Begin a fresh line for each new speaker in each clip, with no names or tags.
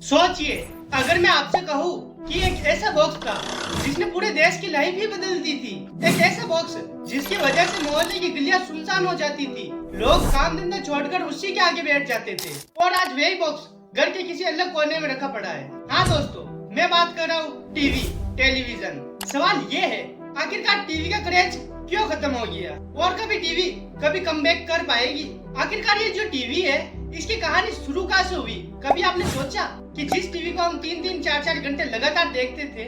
सोचिए, अगर मैं आपसे कहूँ कि एक ऐसा बॉक्स था जिसने पूरे देश की लाइफ ही बदल दी थी। एक ऐसा बॉक्स जिसकी वजह से मोहल्ले की गलियां सुनसान हो जाती थी, लोग काम धंधा छोड़कर उसी के आगे बैठ जाते थे और आज वही बॉक्स घर के किसी अलग कोने में रखा पड़ा है। हाँ दोस्तों, मैं बात कर रहा हूँ टीवी, टेलीविजन। सवाल ये है, आखिरकार टीवी का क्रेज क्यों खत्म हो गया और कभी टीवी कभी कमबैक कर पाएगी? आखिरकार ये जो टीवी है, इसकी कहानी शुरू कहाँ से हुई? कभी आपने सोचा कि जिस टीवी को हम 3-3, 4-4 घंटे लगातार देखते थे,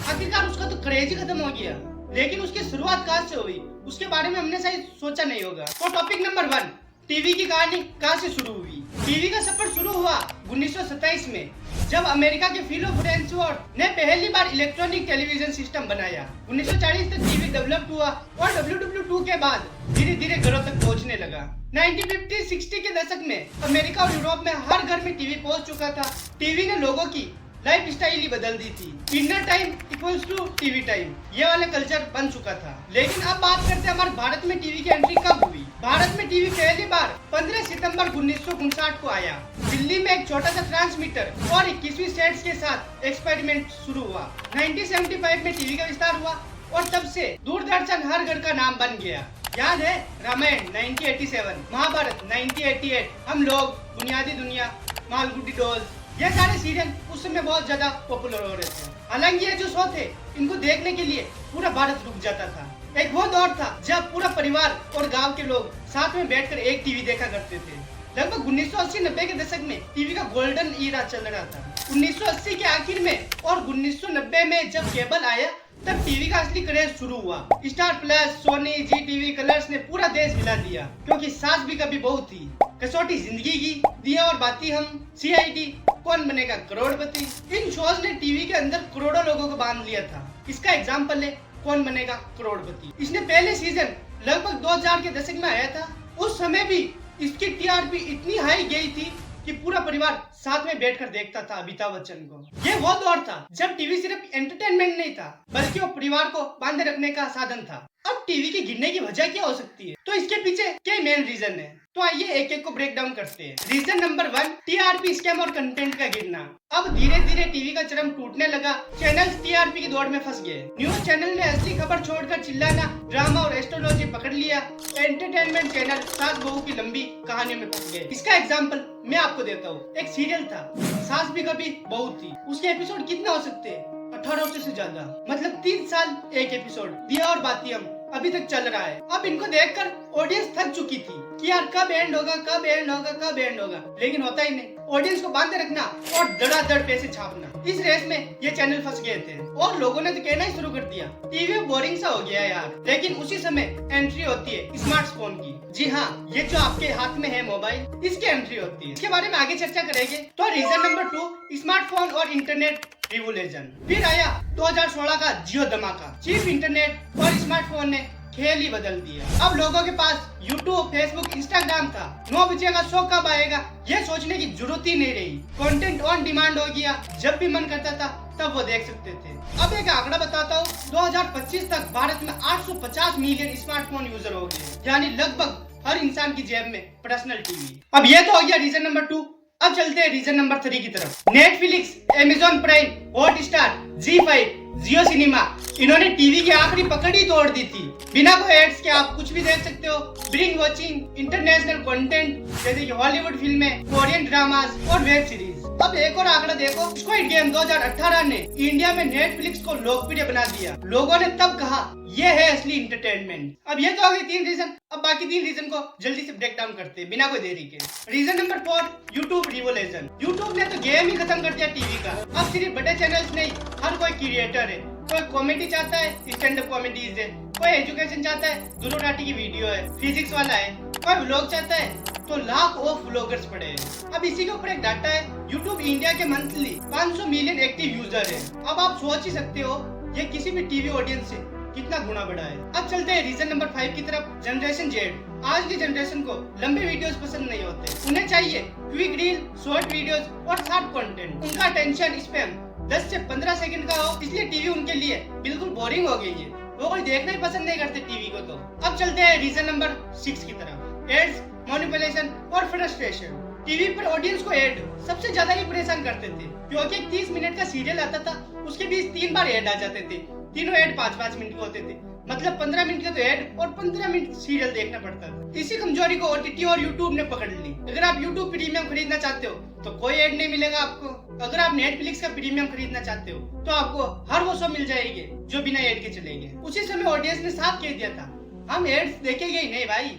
आखिरकार उसका तो क्रेज ही खत्म हो गया। लेकिन उसकी शुरुआत कहाँ से हुई, उसके बारे में हमने शायद सोचा नहीं होगा। तो टॉपिक नंबर 1, टीवी की कहानी कहाँ से शुरू हुई। टीवी का सफर शुरू हुआ 1927 में, जब अमेरिका के फिलो फ्रेंसवर्थ ने पहली बार इलेक्ट्रॉनिक टेलीविजन सिस्टम बनाया। 1940 तक टीवी डेवलप हुआ और WW2 के बाद धीरे धीरे घरों तक पहुंचने लगा। 1950-60 के दशक में अमेरिका और यूरोप में हर घर में टीवी पहुंच चुका था। टीवी ने लोगों की लाइफ स्टाइल ही बदल दी थी। Dinner time equals to TV time, ये वाला कल्चर बन चुका था। लेकिन अब बात करते हैं हमारे भारत में टीवी की एंट्री कब हुई। भारत में टीवी पहली बार 15 सितंबर 1959 को आया। दिल्ली में एक छोटा सा ट्रांसमीटर और 21वीं सेट्स के साथ एक्सपेरिमेंट शुरू हुआ। 1975 में टीवी का विस्तार हुआ और तब से दूरदर्शन हर घर का नाम बन गया। याद है रामायण 1987, महाभारत 1988, हम लोग, बुनियादी दुनिया, मालगुडी डॉल्स, ये सारे सीरियल उस समय बहुत ज्यादा पॉपुलर हो रहे थे। हालांकि ये जो शो थे, इनको देखने के लिए पूरा भारत रुक जाता था। एक वो दौर था जब पूरा परिवार और गांव के लोग साथ में बैठकर एक टीवी देखा करते थे। लगभग 1980-90 के दशक में टीवी का गोल्डन ईरा चल रहा था। 1980 के आखिर में और 1990 में जब केबल आया, तब टीवी का असली क्रेज शुरू हुआ। स्टार प्लस, सोनी, जी टीवी, कलर्स ने पूरा देश हिला दिया, क्योंकि सास भी कभी बहू थी, कसौटी जिंदगी की, दिया और बाती हम, CID, कौन बनेगा करोड़पति। इन शोज ने टीवी के अंदर करोड़ों लोगों को बांध लिया था। इसका एग्जाम्पल है कौन बनेगा करोड़पति। इसने पहले सीजन लगभग 2000 के दशक में आया था। उस समय भी इसकी TRP इतनी हाई गई थी कि पूरा परिवार साथ में बैठकर देखता था अमिताभ बच्चन को। ये वो दौर था जब टीवी सिर्फ एंटरटेनमेंट नहीं था, बल्कि वो परिवार को बांधे रखने का साधन था। अब टीवी के गिरने की वजह क्या हो सकती है? तो इसके पीछे क्या मेन रीजन है? तो आइए एक एक को ब्रेक डाउन करते हैं। रीजन नंबर 1, TRP स्कैम और कंटेंट का गिरना। अब धीरे धीरे टीवी का चरम टूटने लगा। चैनल्स TRP की दौड़ में फंस गए। न्यूज चैनल ने असली खबर छोड़कर चिल्लाना, ड्रामा और एस्ट्रोलॉजी पकड़ लिया। एंटरटेनमेंट चैनल सास बहू की लंबी कहानियों में फंस गए। इसका एग्जाम्पल मैं आपको देता हूँ। एक सीरियल था, सास भी कभी बहू थी। उसके एपिसोड कितने हो सकते हैं? 18 से ज्यादा, मतलब 3 साल एक एपिसोड। दिया और बाती हम अभी तक चल रहा है। अब इनको देखकर ऑडियंस थक चुकी थी कि यार कब एंड होगा, कब एंड होगा, कब एंड होगा, लेकिन होता ही नहीं। ऑडियंस को बांधे रखना और धड़ाधड़ पैसे छापना, इस रेस में ये चैनल फंस गए थे और लोगों ने तो कहना ही शुरू कर दिया, टीवी बोरिंग सा हो गया यार। लेकिन उसी समय एंट्री होती है स्मार्टफोन की। जी हाँ, ये जो आपके हाथ में है मोबाइल, इसकी एंट्री होती है। इसके बारे में आगे चर्चा करेंगे। तो रीजन नंबर 2, स्मार्टफोन और इंटरनेट रिवोल्यूशन। फिर आया 2016 का जियो धमाका। चीप इंटरनेट और स्मार्टफोन ने खेल ही बदल दिया। अब लोगों के पास YouTube, Facebook, Instagram था। 9 बजे का शो कब आएगा, ये सोचने की जरूरत ही नहीं रही। कंटेंट ऑन डिमांड हो गया, जब भी मन करता था तब वो देख सकते थे। अब एक आंकड़ा बताता हूँ, 2025 तक भारत में 850 मिलियन स्मार्टफोन यूजर हो गए, यानी लगभग हर इंसान की जेब में पर्सनल टीवी। अब ये तो हो गया रीजन नंबर 2। अब चलते हैं रीजन नंबर 3 की तरफ। Netflix, Amazon prime, Hotstar, ZEE5, जियो सिनेमा, इन्होंने टीवी की आखिरी पकड़ ही तोड़ दी थी। बिना कोई एड्स के आप कुछ भी देख सकते हो। ब्रिंग वॉचिंग इंटरनेशनल कंटेंट जैसे कि हॉलीवुड फिल्में, कोरियन ड्रामास और वेब सीरीज। अब एक और आंकड़ा देखो, स्क्विड गेम 2018 ने इंडिया में नेटफ्लिक्स को लोकप्रिय बना दिया। लोगों ने तब कहा ये है असली इंटरटेनमेंट। अब ये तो हो गए 3 रीजन। अब बाकी 3 रीजन को जल्दी से ब्रेक डाउन करते हैं बिना कोई देरी के। Reason number 4, YouTube revolution. YouTube ने तो गेम ही खत्म कर दिया टीवी का। अब सिर्फ बड़े चैनल्स नहीं, हर कोई क्रिएटर है। कोई कॉमेडी चाहता है, स्टैंड अप कॉमेडीज है। कोई एजुकेशन चाहता है, दुनो राठी की वीडियो है। फिजिक्स वाला है। कोई व्लॉग चाहता है, तो लाख ऑफ व्लॉगर्स पड़े हैं। अब इसी के ऊपर एक डाटा है, यूट्यूब इंडिया के मंथली 500 मिलियन एक्टिव यूजर है। अब आप सोच ही सकते हो ये किसी भी टीवी ऑडियंस से कितना गुना बढ़ा है। अब चलते हैं रीजन नंबर 5 की तरफ, जनरेशन Z। आज की जनरेशन को लंबे वीडियोस पसंद नहीं होते, उन्हें चाहिए क्विक रील, शॉर्ट वीडियोस और शार्प कंटेंट। उनका अटेंशन स्पैन 10 से 15 सेकंड का हो, इसलिए टीवी उनके लिए बिल्कुल बोरिंग हो गई है। वो कोई देखना ही पसंद नहीं करते टीवी को। तो अब चलते हैं रीजन नंबर 6 की तरफ, एड्स, मैनिपुलेशन और फ्रस्ट्रेशन। टीवी पर ऑडियंस को एड सबसे ज्यादा ही परेशान करते थे, क्योंकि एक 30 मिनट का सीरियल आता था, उसके बीच 3 बार एड आ जाते थे। तीनों एड 5-5 मिनट के होते थे, मतलब 15 मिनट का तो एड और 15 मिनट सीरियल देखना पड़ता था। इसी कमजोरी को ओटीटी और यूट्यूब ने पकड़ ली। अगर आप यूट्यूब प्रीमियम खरीदना चाहते हो तो कोई एड नहीं मिलेगा आपको। अगर आप नेटफ्लिक्स का प्रीमियम खरीदना चाहते हो तो आपको हर वो शो मिल जाएंगे जो बिना एड के चलेंगे। उसी समय ऑडियंस ने साफ कह दिया था, हम एड्स देखेंगे ही नहीं भाई,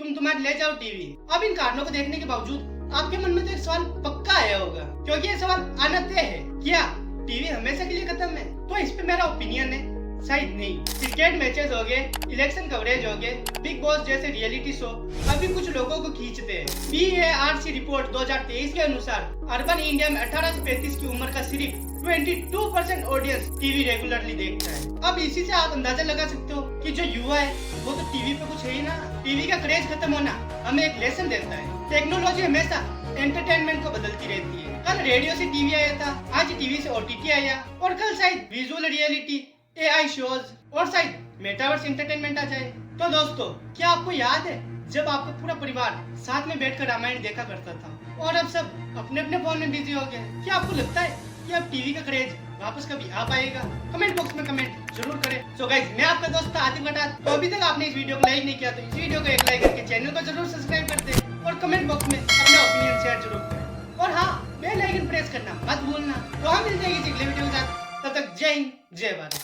तुम्हारे ले जाओ टीवी। अब इन कारणों को देखने के बावजूद आपके मन में तो एक सवाल पक्का आया होगा, क्योंकि ये सवाल आना तय है, क्या टीवी हमेशा के लिए खत्म है? तो इस पे मेरा ओपिनियन है, शायद नहीं। क्रिकेट मैचेस हो गए, इलेक्शन कवरेज हो गए, बिग बॉस जैसे रियलिटी शो अभी कुछ लोगों को खींचते हैं। BARC रिपोर्ट 2023 के अनुसार अर्बन इंडिया में 18 से 35 की उम्र का सिर्फ 22% ऑडियंस टीवी रेगुलरली देखता है। अब इसी से आप अंदाजा लगा सकते हो कि जो युवा है वो तो टीवी पे कुछ है ही ना। टीवी का क्रेज खत्म होना हमें एक लेसन देता है। टेक्नोलॉजी हमेशा एंटरटेनमेंट को बदलती रहती है। कल रेडियो से टीवी आया था, आज टीवी से OTT आया, और कल शायद विजुअल रियलिटी, AI शोज और शायद मेटावर्स एंटरटेनमेंट आ जाए। तो दोस्तों, क्या आपको याद है जब आपका पूरा परिवार साथ में बैठकर रामायण देखा करता था और अब सब अपने अपने फोन में बिजी हो गए? क्या आपको लगता है कि अब टीवी का क्रेज वापस कभी आ पाएगा? कमेंट बॉक्स में कमेंट जरूर करें। सो गाइस, मैं आपका दोस्त आदित्य भट्टाचार्य। तो अभी तक आपने इस वीडियो को लाइक नहीं किया तो इस वीडियो को एक लाइक करके चैनल को जरूर सब्सक्राइब कर दें और कमेंट बॉक्स में अपना ओपिनियन शेयर जरूर करें। और हाँ, बेल आइकन प्रेस करना मत भूलना। तो हम मिलते हैं किसी अगले वीडियो के साथ। तब तक जय हिंद, जय भारत।